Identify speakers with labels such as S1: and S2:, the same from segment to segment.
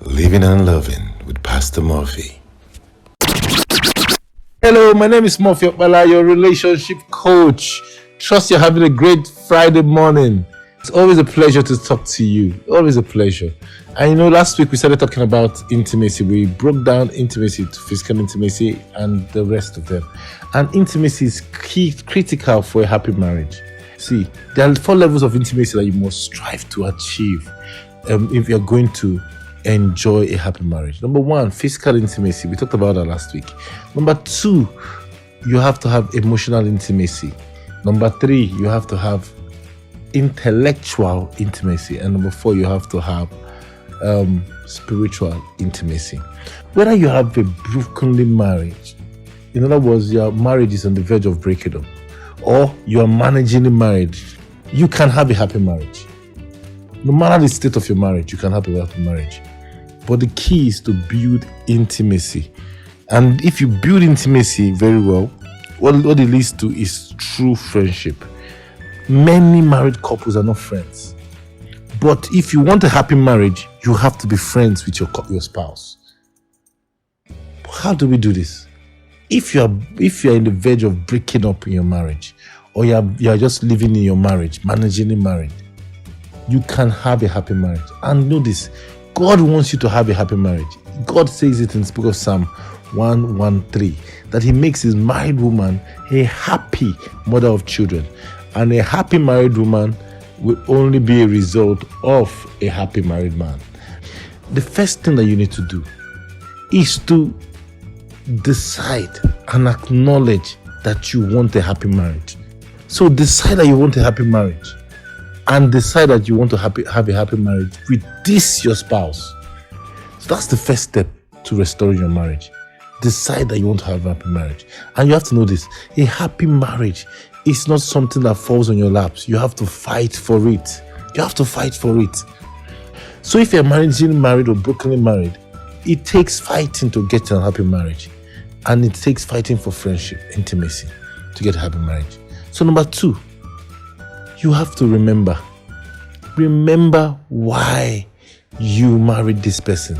S1: Living and Loving with Pastor Murphy. Hello, my name is Murphy Okpala, your relationship coach. Trust you're having a great Friday morning. It's always a pleasure to talk to you. Always a pleasure. And last week we started talking about intimacy. We broke down intimacy to physical intimacy and the rest of them. And intimacy is critical for a happy marriage. See, there are 4 levels of intimacy that you must strive to achieve if you're going to enjoy a happy marriage. Number 1, physical intimacy. We talked about that last week. Number 2, you have to have emotional intimacy. Number 3, you have to have intellectual intimacy. And number 4, you have to have spiritual intimacy. Whether you have a brokenly marriage, in other words, your marriage is on the verge of breaking up, or you are managing the marriage, you can have a happy marriage. No matter the state of your marriage, you can have a happy marriage. But the key is to build intimacy. And if you build intimacy very well, what it leads to is true friendship. Many married couples are not friends. But if you want a happy marriage, you have to be friends with your spouse. How do we do this? If you are in the verge of breaking up in your marriage, or you are just living in your marriage, managing the marriage, you can have a happy marriage. And know this, God wants you to have a happy marriage. God says it in the book of Psalm 113, that he makes his married woman a happy mother of children. And a happy married woman will only be a result of a happy married man. The first thing that you need to do is to decide and acknowledge that you want a happy marriage. So decide that you want a happy marriage, and decide that you want to have a happy marriage with your spouse. So that's the first step to restoring your marriage. Decide that you want to have a happy marriage. And you have to know this, a happy marriage is not something that falls on your laps. You have to fight for it. You have to fight for it. So if you're married or brokenly married, it takes fighting to get a happy marriage. And it takes fighting for friendship, intimacy, to get a happy marriage. So number 2, you have to remember why you married this person.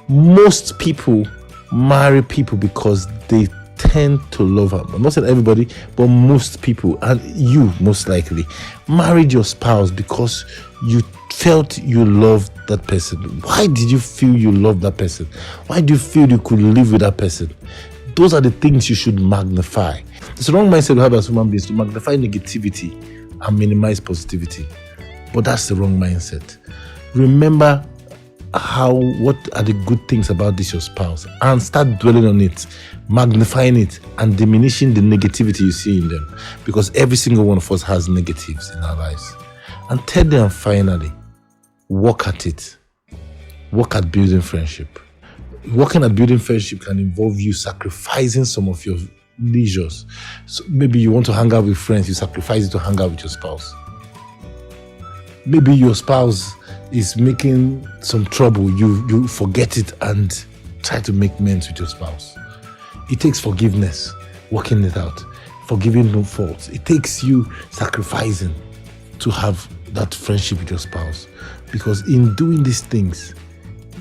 S1: Most people marry people because they tend to love her. I'm not saying everybody, but most people, and you most likely, married your spouse because you felt you loved that person. Why did you feel you loved that person? Why do you feel you could live with that person? Those are the things you should magnify. It's the wrong mindset to have as human beings, to magnify negativity and minimize positivity. But that's the wrong mindset. Remember what are the good things about your spouse, and start dwelling on it, magnifying it, and diminishing the negativity you see in them, because every single one of us has negatives in our lives. And thirdly and finally, work at it. Work at building friendship. Working at building friendship can involve you sacrificing some of your leisures. So maybe you want to hang out with friends, you sacrifice it to hang out with your spouse. Maybe your spouse is making some trouble, you forget it and try to make amends with your spouse. It takes forgiveness, working it out, forgiving no faults. It takes you sacrificing to have that friendship with your spouse, because in doing these things,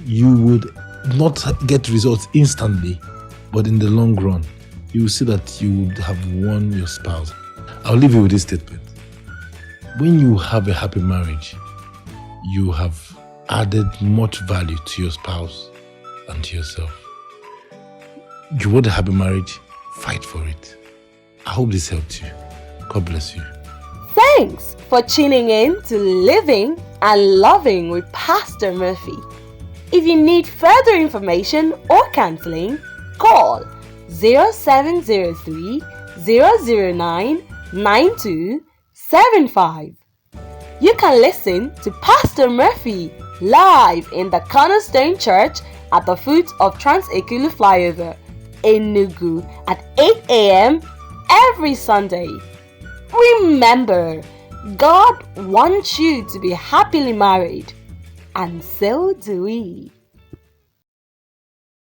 S1: you would not get results instantly, but in the long run, you will see that you would have won your spouse. I'll leave you with this statement. When you have a happy marriage, you have added much value to your spouse and to yourself. You want a happy marriage? Fight for it. I hope this helped you. God bless you.
S2: Thanks for tuning in to Living and Loving with Pastor Murphy. If you need further information or counseling, call 0703 009 9275. You can listen to Pastor Murphy live in the Cornerstone Church at the foot of Trans-Ekulu Flyover, Enugu at 8 a.m. every Sunday. Remember, God wants you to be happily married, and so do we.